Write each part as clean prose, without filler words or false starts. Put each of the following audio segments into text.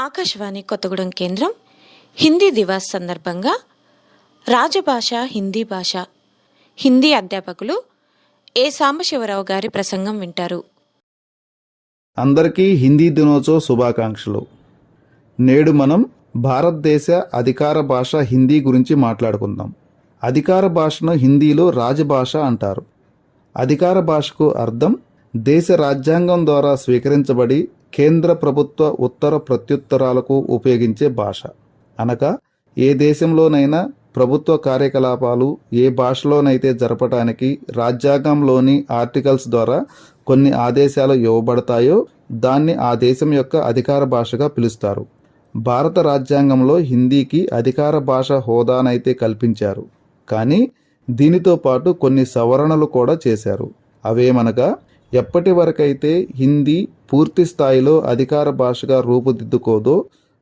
ఆకాశవాణి కొత్తగూడెం కేంద్రం హిందీ దివాస్ సందర్భంగా రాజభాష హిందీ భాష హిందీ అధ్యాపకులు ఏ సాంబశివరావు గారి ప్రసంగం వింటారు. అందరికీ హిందీ దినోత్సవ శుభాకాంక్షలు. నేడు మనం భారతదేశ అధికార భాష హిందీ గురించి మాట్లాడుకుందాం. అధికార భాషను హిందీలో రాజభాష అంటారు. అధికార భాషకు అర్థం దేశ రాజ్యాంగం ద్వారా స్వీకరించబడి కేంద్ర ప్రభుత్వ ఉత్తర ప్రత్యుత్తరాలకు ఉపయోగించే భాష. అనగా ఏ దేశంలోనైనా ప్రభుత్వ కార్యకలాపాలు ఏ భాషలోనైతే జరపడానికి రాజ్యాంగంలోని ఆర్టికల్స్ ద్వారా కొన్ని ఆదేశాలు ఇవ్వబడతాయో దాన్ని ఆ దేశం యొక్క అధికార భాషగా పిలుస్తారు. భారత రాజ్యాంగంలో హిందీకి అధికార భాష హోదానైతే కల్పించారు, కానీ దీనితో పాటు కొన్ని సవరణలు కూడా చేశారు. అవేమనగా ఎప్పటి వరకైతే హిందీ పూర్తి స్థాయిలో అధికార భాషగా రూపుదిద్దుకోదో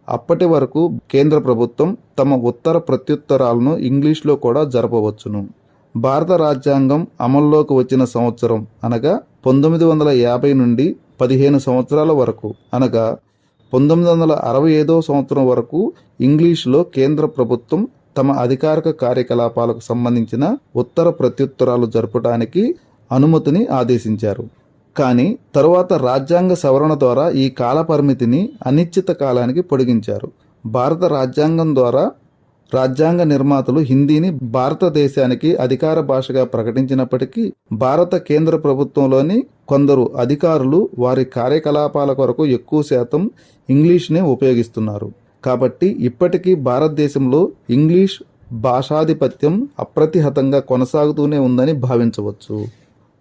అప్పటి వరకు కేంద్ర ప్రభుత్వం తమ ఉత్తర ప్రత్యుత్తరాలను ఇంగ్లీష్లో కూడా జరపవచ్చును. భారత రాజ్యాంగం అమల్లోకి వచ్చిన సంవత్సరం అనగా 1950 నుండి 15 సంవత్సరాల వరకు అనగా 1965 సంవత్సరం వరకు ఇంగ్లీష్లో కేంద్ర ప్రభుత్వం తమ అధికారిక కార్యకలాపాలకు సంబంధించిన ఉత్తర ప్రత్యుత్తరాలు జరపడానికి అనుమతిని ఆదేశించారు. కానీ తరువాత రాజ్యాంగ సవరణ ద్వారా ఈ కాల పరిమితిని అనిశ్చిత కాలానికి పొడిగించారు. భారత రాజ్యాంగం ద్వారా రాజ్యాంగ నిర్మాతలు హిందీని భారతదేశానికి అధికార భాషగా ప్రకటించినప్పటికీ భారత కేంద్ర ప్రభుత్వంలోని కొందరు అధికారులు వారి కార్యకలాపాల కొరకు ఎక్కువ శాతం ఇంగ్లీష్నే ఉపయోగిస్తున్నారు. కాబట్టి ఇప్పటికీ భారతదేశంలో ఇంగ్లీష్ భాషాధిపత్యం అప్రతిహతంగా కొనసాగుతూనే ఉందని భావించవచ్చు.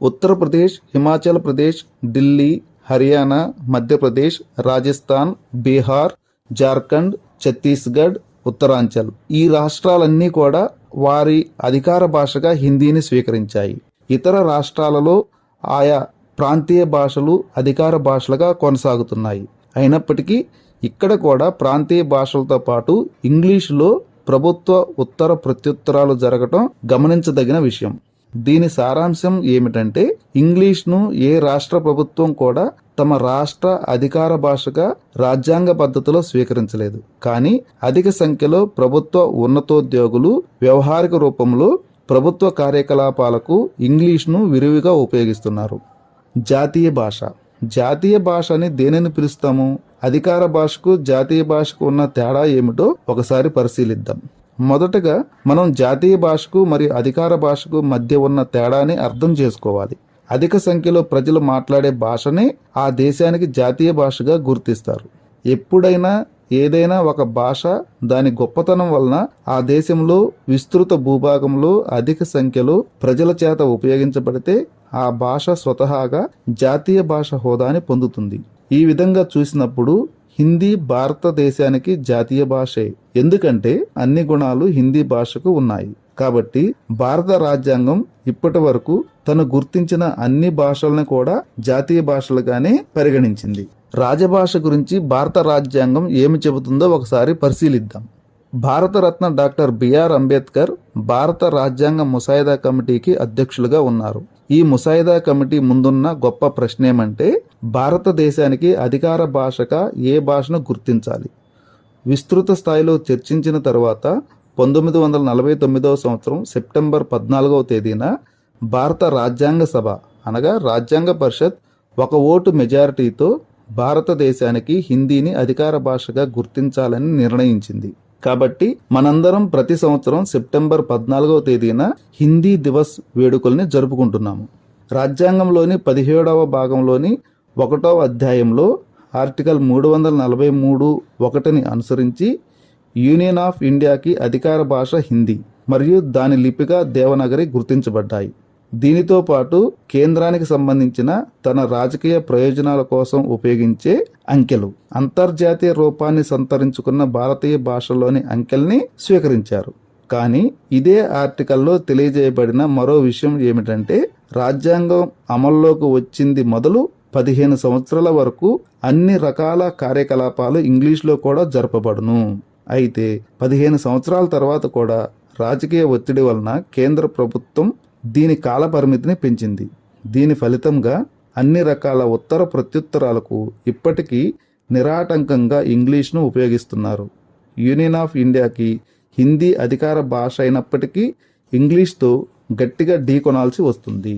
ఉత్తరప్రదేశ్, హిమాచల్ ప్రదేశ్, ఢిల్లీ, హర్యానా, మధ్యప్రదేశ్, రాజస్థాన్, బీహార్, జార్ఖండ్, ఛత్తీస్గఢ్, ఉత్తరాంచల్ ఈ రాష్ట్రాలన్నీ కూడా వారి అధికార భాషగా హిందీని స్వీకరించాయి. ఇతర రాష్ట్రాలలో ఆయా ప్రాంతీయ భాషలు అధికార భాషలుగా కొనసాగుతున్నాయి. అయినప్పటికీ ఇక్కడ కూడా ప్రాంతీయ భాషలతో పాటు ఇంగ్లీషులో ప్రభుత్వ ఉత్తర ప్రత్యుత్తరాలు జరగటం గమనించదగిన విషయం. దీని సారాంశం ఏమిటంటే ఇంగ్లీష్ను ఏ రాష్ట్ర ప్రభుత్వం కూడా తమ రాష్ట్ర అధికార భాషగా రాజ్యాంగ పద్ధతిలో స్వీకరించలేదు. కానీ అధిక సంఖ్యలో ప్రభుత్వ ఉన్నతోద్యోగులు వ్యవహారిక రూపంలో ప్రభుత్వ కార్యకలాపాలకు ఇంగ్లీష్ను విరివిగా ఉపయోగిస్తున్నారు. జాతీయ భాష. జాతీయ భాష అని దేనిని పిలుస్తాము? అధికార భాషకు జాతీయ భాషకు ఉన్న తేడా ఏమిటో ఒకసారి పరిశీలిద్దాం. మొదటగా మనం జాతీయ భాషకు మరియు అధికార భాషకు మధ్య ఉన్న తేడాని అర్థం చేసుకోవాలి. అధిక సంఖ్యలో ప్రజలు మాట్లాడే భాషనే ఆ దేశానికి జాతీయ భాషగా గుర్తిస్తారు. ఎప్పుడైనా ఏదైనా ఒక భాష దాని గొప్పతనం వలన ఆ దేశంలో విస్తృత భూభాగంలో అధిక సంఖ్యలో ప్రజల చేత ఉపయోగించబడితే ఆ భాష స్వతహాగా జాతీయ భాష హోదాని పొందుతుంది. ఈ విధంగా చూసినప్పుడు హిందీ భారతదేశానికి జాతీయ భాషే, ఎందుకంటే అన్ని గుణాలు హిందీ భాషకు ఉన్నాయి. కాబట్టి భారత రాజ్యాంగం ఇప్పటి వరకు తను గుర్తించిన అన్ని భాషలను కూడా జాతీయ భాషలుగానే పరిగణించింది. రాజభాష గురించి భారత రాజ్యాంగం ఏమి చెబుతుందో ఒకసారి పరిశీలిద్దాం. భారతరత్న డాక్టర్ బిఆర్ అంబేద్కర్ భారత రాజ్యాంగ ముసాయిదా కమిటీకి అధ్యక్షులుగా ఉన్నారు. ఈ ముసాయిదా కమిటీ ముందున్న గొప్ప ప్రశ్న ఏమంటే భారతదేశానికి అధికార భాషగా ఏ భాషను గుర్తించాలి. విస్తృత స్థాయిలో చర్చించిన తర్వాత 1949 సంవత్సరం సెప్టెంబర్ 14వ తేదీన భారత రాజ్యాంగ సభ అనగా రాజ్యాంగ పరిషత్ ఒక ఓటు మెజారిటీతో భారతదేశానికి హిందీని అధికార భాషగా గుర్తించాలని నిర్ణయించింది. కాబట్టి మనందరం ప్రతి సంవత్సరం సెప్టెంబర్ 14వ తేదీన హిందీ దివస్ వేడుకల్ని జరుపుకుంటున్నాము. రాజ్యాంగంలోని 17వ భాగంలోని 1వ అధ్యాయంలో ఆర్టికల్ 343(1)ని అనుసరించి యూనియన్ ఆఫ్ ఇండియాకి అధికార భాష హిందీ మరియు దాని లిపిగా దేవనాగరి గుర్తించబడ్డాయి. దీనితో పాటు కేంద్రానికి సంబంధించిన తన రాజకీయ ప్రయోజనాల కోసం ఉపయోగించే అంకెలు అంతర్జాతీయ రూపాన్ని సంతరించుకున్న భారతీయ భాషలోని అంకెల్ని స్వీకరించారు. కానీ ఇదే ఆర్టికల్లో తెలియజేయబడిన మరో విషయం ఏమిటంటే రాజ్యాంగం అమల్లోకి వచ్చింది మొదలు 15 సంవత్సరాల వరకు అన్ని రకాల కార్యకలాపాలు ఇంగ్లీష్లో కూడా జరపబడును. అయితే 15 సంవత్సరాల తర్వాత కూడా రాజకీయ ఒత్తిడి వలన కేంద్ర ప్రభుత్వం దీని కాల పరిమితిని పెంచింది. దీని ఫలితంగా అన్ని రకాల ఉత్తర ప్రత్యుత్తరాలకు ఇప్పటికీ నిరాటంకంగా ఇంగ్లీష్ను ఉపయోగిస్తున్నారు. యూనియన్ ఆఫ్ ఇండియాకి హిందీ అధికార భాష అయినప్పటికీ ఇంగ్లీష్తో గట్టిగా ఢీకొనాల్సి వస్తుంది.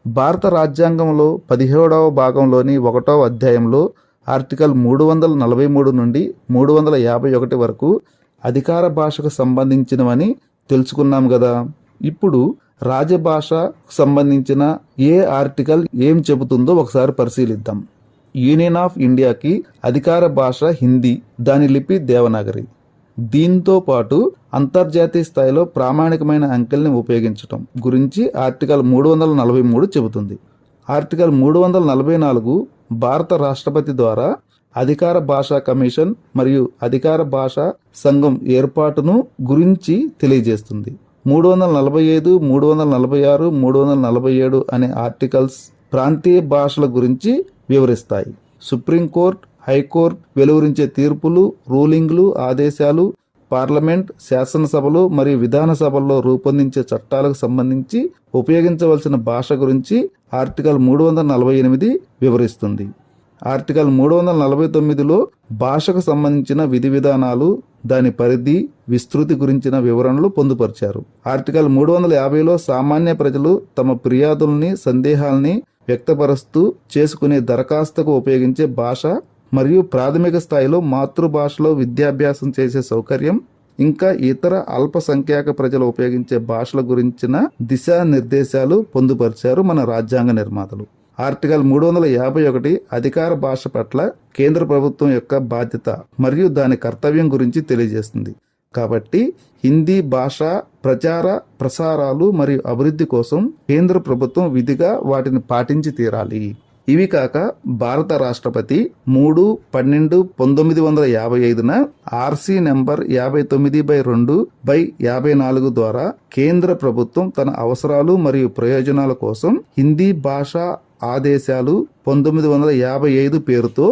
భారత రాజ్యాంగంలో 17వ భాగంలోని 1వ అధ్యాయంలో ఆర్టికల్ 343 నుండి 351 వరకు అధికార భాషకు సంబంధించినవని తెలుసుకున్నాం కదా. ఇప్పుడు రాజభాషకు సంబంధించిన ఏ ఆర్టికల్ ఏం చెబుతుందో ఒకసారి పరిశీలిద్దాం. యూనియన్ ఆఫ్ ఇండియాకి అధికార భాష హిందీ, దాని లిపి దేవనాగరి. దీంతో పాటు అంతర్జాతీయ స్థాయిలో ప్రామాణికమైన అంకెల్ని ఉపయోగించటం గురించి ఆర్టికల్ 343 చెబుతుంది. ఆర్టికల్ 344 భారత రాష్ట్రపతి ద్వారా అధికార భాషా కమిషన్ మరియు అధికార భాషా సంఘం ఏర్పాటును గురించి తెలియజేస్తుంది. 345, 346, 347 అనే ఆర్టికల్స్ ప్రాంతీయ భాషల గురించి వివరిస్తాయి. సుప్రీంకోర్టు, హైకోర్టు వెలువరించే తీర్పులు, రూలింగ్లు, ఆదేశాలు, పార్లమెంట్, శాసనసభలు మరియు విధానసభల్లో రూపొందించే చట్టాలకు సంబంధించి ఉపయోగించవలసిన భాష గురించి ఆర్టికల్ 348 వివరిస్తుంది. ఆర్టికల్ 349లో భాషకు సంబంధించిన విధి విధానాలు, దాని పరిధి, విస్తృతి గురించిన వివరణలు పొందుపరిచారు. ఆర్టికల్ 350లో సామాన్య ప్రజలు తమ ఫిర్యాదుల్ని, సందేహాల్ని వ్యక్తపరుస్తూ చేసుకునే దరఖాస్తుకు ఉపయోగించే భాష మరియు ప్రాథమిక స్థాయిలో మాతృభాషలో విద్యాభ్యాసం చేసే సౌకర్యం, ఇంకా ఇతర అల్పసంఖ్యాక ప్రజలు ఉపయోగించే భాషల గురించిన దిశానిర్దేశాలు పొందుపరిచారు మన రాజ్యాంగ నిర్మాతలు. ఆర్టికల్ 351 అధికార భాష పట్ల కేంద్ర ప్రభుత్వం యొక్క బాధ్యత మరియు దాని కర్తవ్యం గురించి తెలియజేస్తుంది. కాబట్టి హిందీ భాష ప్రచార, ప్రసారాలు మరియు అభివృద్ధి కోసం కేంద్ర ప్రభుత్వం విధిగా వాటిని పాటించి తీరాలి. ఇవి కాక భారత రాష్ట్రపతి 3/12/1955న ఆర్సీ నెంబర్ 59/2/54 ద్వారా కేంద్ర ప్రభుత్వం తన అవసరాలు మరియు ప్రయోజనాల కోసం హిందీ భాషా ఆదేశాలు 1955 పేరుతో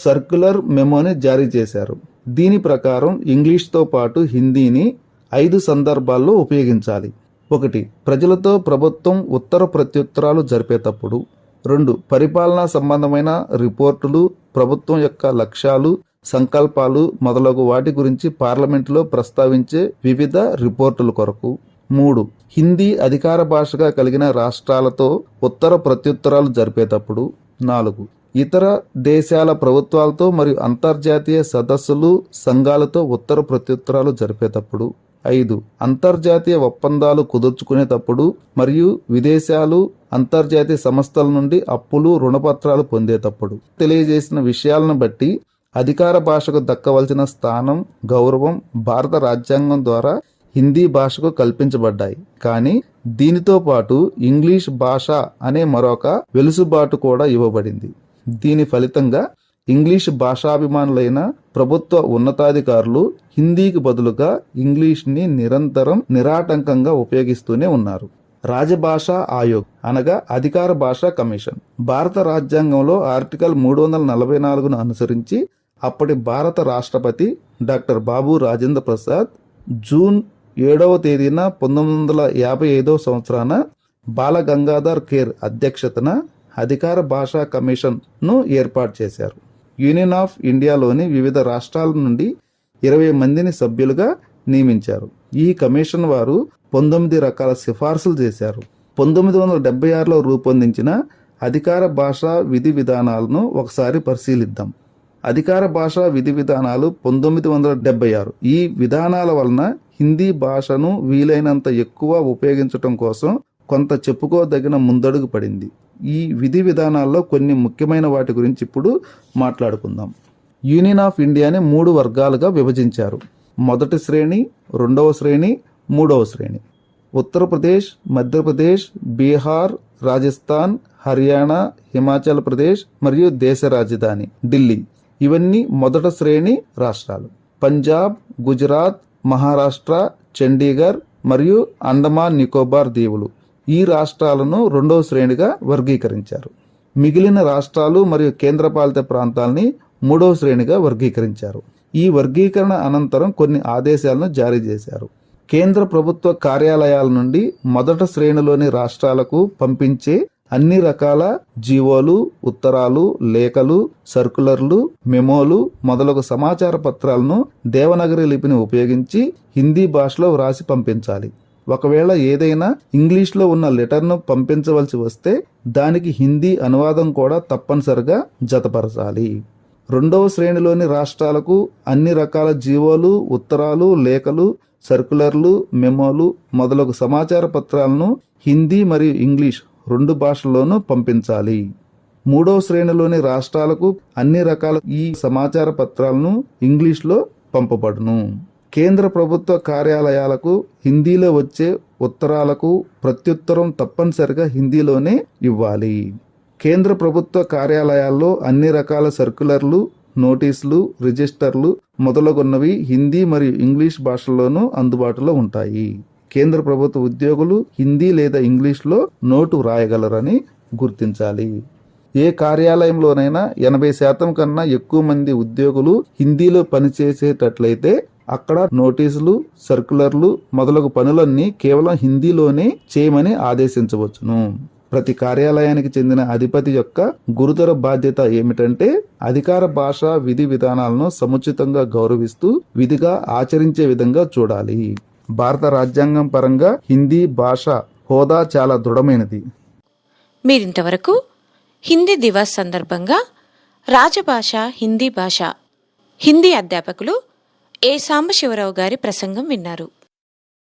సర్క్యులర్ మెమోని జారీ చేశారు. దీని ప్రకారం ఇంగ్లీష్తో పాటు హిందీని 5 సందర్భాల్లో ఉపయోగించాలి. 1. ప్రజలతో ప్రభుత్వం ఉత్తర ప్రత్యుత్తరాలు జరిపేటప్పుడు. 2. పరిపాలనా సంబంధమైన రిపోర్టులు, ప్రభుత్వం యొక్క లక్ష్యాలు, సంకల్పాలు మొదలగు వాటి గురించి పార్లమెంటులో ప్రస్తావించే వివిధ రిపోర్టుల కొరకు. 3. హిందీ అధికార భాషగా కలిగిన రాష్ట్రాలతో ఉత్తర ప్రత్యుత్తరాలు జరిపేటప్పుడు. 4. ఇతర దేశాల ప్రభుత్వాలతో మరియు అంతర్జాతీయ సదస్సులు, సంఘాలతో ఉత్తర ప్రత్యుత్తరాలు జరిపేటప్పుడు. 5. అంతర్జాతీయ ఒప్పందాలు కుదుర్చుకునేటప్పుడు మరియు విదేశాలు, అంతర్జాతీయ సంస్థల నుండి అప్పులు, రుణపత్రాలు పొందేటప్పుడు. తెలియజేసిన విషయాలను బట్టి అధికార భాషకు దక్కవలసిన స్థానం, గౌరవం భారత రాజ్యాంగం ద్వారా హిందీ భాషకు కల్పించబడ్డాయి. కానీ దీనితో పాటు ఇంగ్లీష్ భాష అనే మరొక వెలుసుబాటు కూడా ఇవ్వబడింది. దీని ఫలితంగా ఇంగ్లీష్ భాషాభిమానులైన ప్రభుత్వ ఉన్నతాధికారులు హిందీకి బదులుగా ఇంగ్లీష్ని నిరంతరం నిరాటంకంగా ఉపయోగిస్తూనే ఉన్నారు. రాజభాషా ఆయోగ్ అనగా అధికార భాషా కమిషన్. భారత రాజ్యాంగంలో ఆర్టికల్ 344ను అనుసరించి అప్పటి భారత రాష్ట్రపతి డాక్టర్ బాబు రాజేంద్ర ప్రసాద్ జూన్ 7వ తేదీన 1955వ సంవత్సరాన బాల గంగాధర్ ఖేర్ అధ్యక్షతన అధికార భాషా కమిషన్ను ఏర్పాటు చేశారు. యూనియన్ ఆఫ్ ఇండియాలోని వివిధ రాష్ట్రాల నుండి 20 మందిని సభ్యులుగా నియమించారు. ఈ కమిషన్ వారు 19 రకాల సిఫార్సులు చేశారు. 1976లో రూపొందించిన అధికార భాషా విధి విధానాలను ఒకసారి పరిశీలిద్దాం. అధికార భాషా విధి విధానాలు 1976. ఈ విధానాల వలన హిందీ భాషను వీలైనంత ఎక్కువ ఉపయోగించటం కోసం కొంత చెప్పుకోదగిన ముందడుగు పడింది. ఈ విధి విధానాల్లో కొన్ని ముఖ్యమైన వాటి గురించి ఇప్పుడు మాట్లాడుకుందాం. యూనియన్ ఆఫ్ ఇండియాని 3 వర్గాలుగా విభజించారు. మొదటి శ్రేణి, 2వ శ్రేణి, 3వ శ్రేణి. ఉత్తరప్రదేశ్, మధ్యప్రదేశ్, బీహార్, రాజస్థాన్, హర్యానా, హిమాచల్ ప్రదేశ్ మరియు దేశ రాజధాని ఢిల్లీ ఇవన్నీ మొదటి శ్రేణి రాష్ట్రాలు. పంజాబ్, గుజరాత్, మహారాష్ట్ర, చండీగఢ్ మరియు అండమాన్ నికోబార్ దీవులు ఈ రాష్ట్రాలను 2వ శ్రేణిగా వర్గీకరించారు. మిగిలిన రాష్ట్రాలు మరియు కేంద్రపాలిత ప్రాంతాలని 3వ శ్రేణిగా వర్గీకరించారు. ఈ వర్గీకరణ అనంతరం కొన్ని ఆదేశాలను జారీ చేశారు. కేంద్ర ప్రభుత్వ కార్యాలయాల నుండి మొదటి శ్రేణిలోని రాష్ట్రాలకు పంపించే అన్ని రకాల జీవోలు, ఉత్తరాలు, లేఖలు, సర్కులర్లు, మెమోలు మొదలగు సమాచార పత్రాలను దేవనాగరి లిపిని ఉపయోగించి హిందీ భాషలో వ్రాసి పంపించాలి. ఒకవేళ ఏదైనా ఇంగ్లీష్లో ఉన్న లెటర్ను పంపించవలసి వస్తే దానికి హిందీ అనువాదం కూడా తప్పనిసరిగా జతపరచాలి. 2వ శ్రేణిలోని రాష్ట్రాలకు అన్ని రకాల జీవోలు, ఉత్తరాలు, లేఖలు, సర్కులర్లు, మెమోలు మొదలగు సమాచార పత్రాలను హిందీ మరియు ఇంగ్లీష్ 2 భాషల్లోనూ పంపించాలి. 3వ శ్రేణిలోని రాష్ట్రాలకు అన్ని రకాల ఈ సమాచార పత్రాలను ఇంగ్లీష్లో పంపబడును. కేంద్ర ప్రభుత్వ కార్యాలయాలకు హిందీలో వచ్చే ఉత్తరాలకు ప్రత్యుత్తరం తప్పనిసరిగా హిందీలోనే ఇవ్వాలి. కేంద్ర ప్రభుత్వ కార్యాలయాల్లో అన్ని రకాల సర్కులర్లు, నోటీసులు, రిజిస్టర్లు మొదలగున్నవి హిందీ మరియు ఇంగ్లీష్ భాషల్లోనూ అందుబాటులో ఉంటాయి. కేంద్ర ప్రభుత్వ ఉద్యోగులు హిందీ లేదా ఇంగ్లీష్లో నోటు వ్రాయగలరని గుర్తించాలి. ఏ కార్యాలయంలోనైనా 80% కన్నా ఎక్కువ మంది ఉద్యోగులు హిందీలో పనిచేసేటట్లయితే అక్కడ నోటీసులు, సర్కులర్లు మొదలగు పనులన్నీ కేవలం హిందీలోనే చేయమని ఆదేశించవచ్చును. ప్రతి కార్యాలయానికి చెందిన అధిపతి యొక్క గురుతర బాధ్యత ఏమిటంటే అధికార భాష విధి విధానాలను సముచితంగా గౌరవిస్తూ విధిగా ఆచరించే విధంగా చూడాలి. భారత రాజ్యాంగం పరంగా హిందీ భాష హోదా చాలా దృఢమైనది. మీరింతవరకు హిందీ దివాస్ సందర్భంగా రాజభాష హిందీ భాష హిందీ అధ్యాపకులు ఏ సాంబశివరావు గారి ప్రసంగం విన్నారు.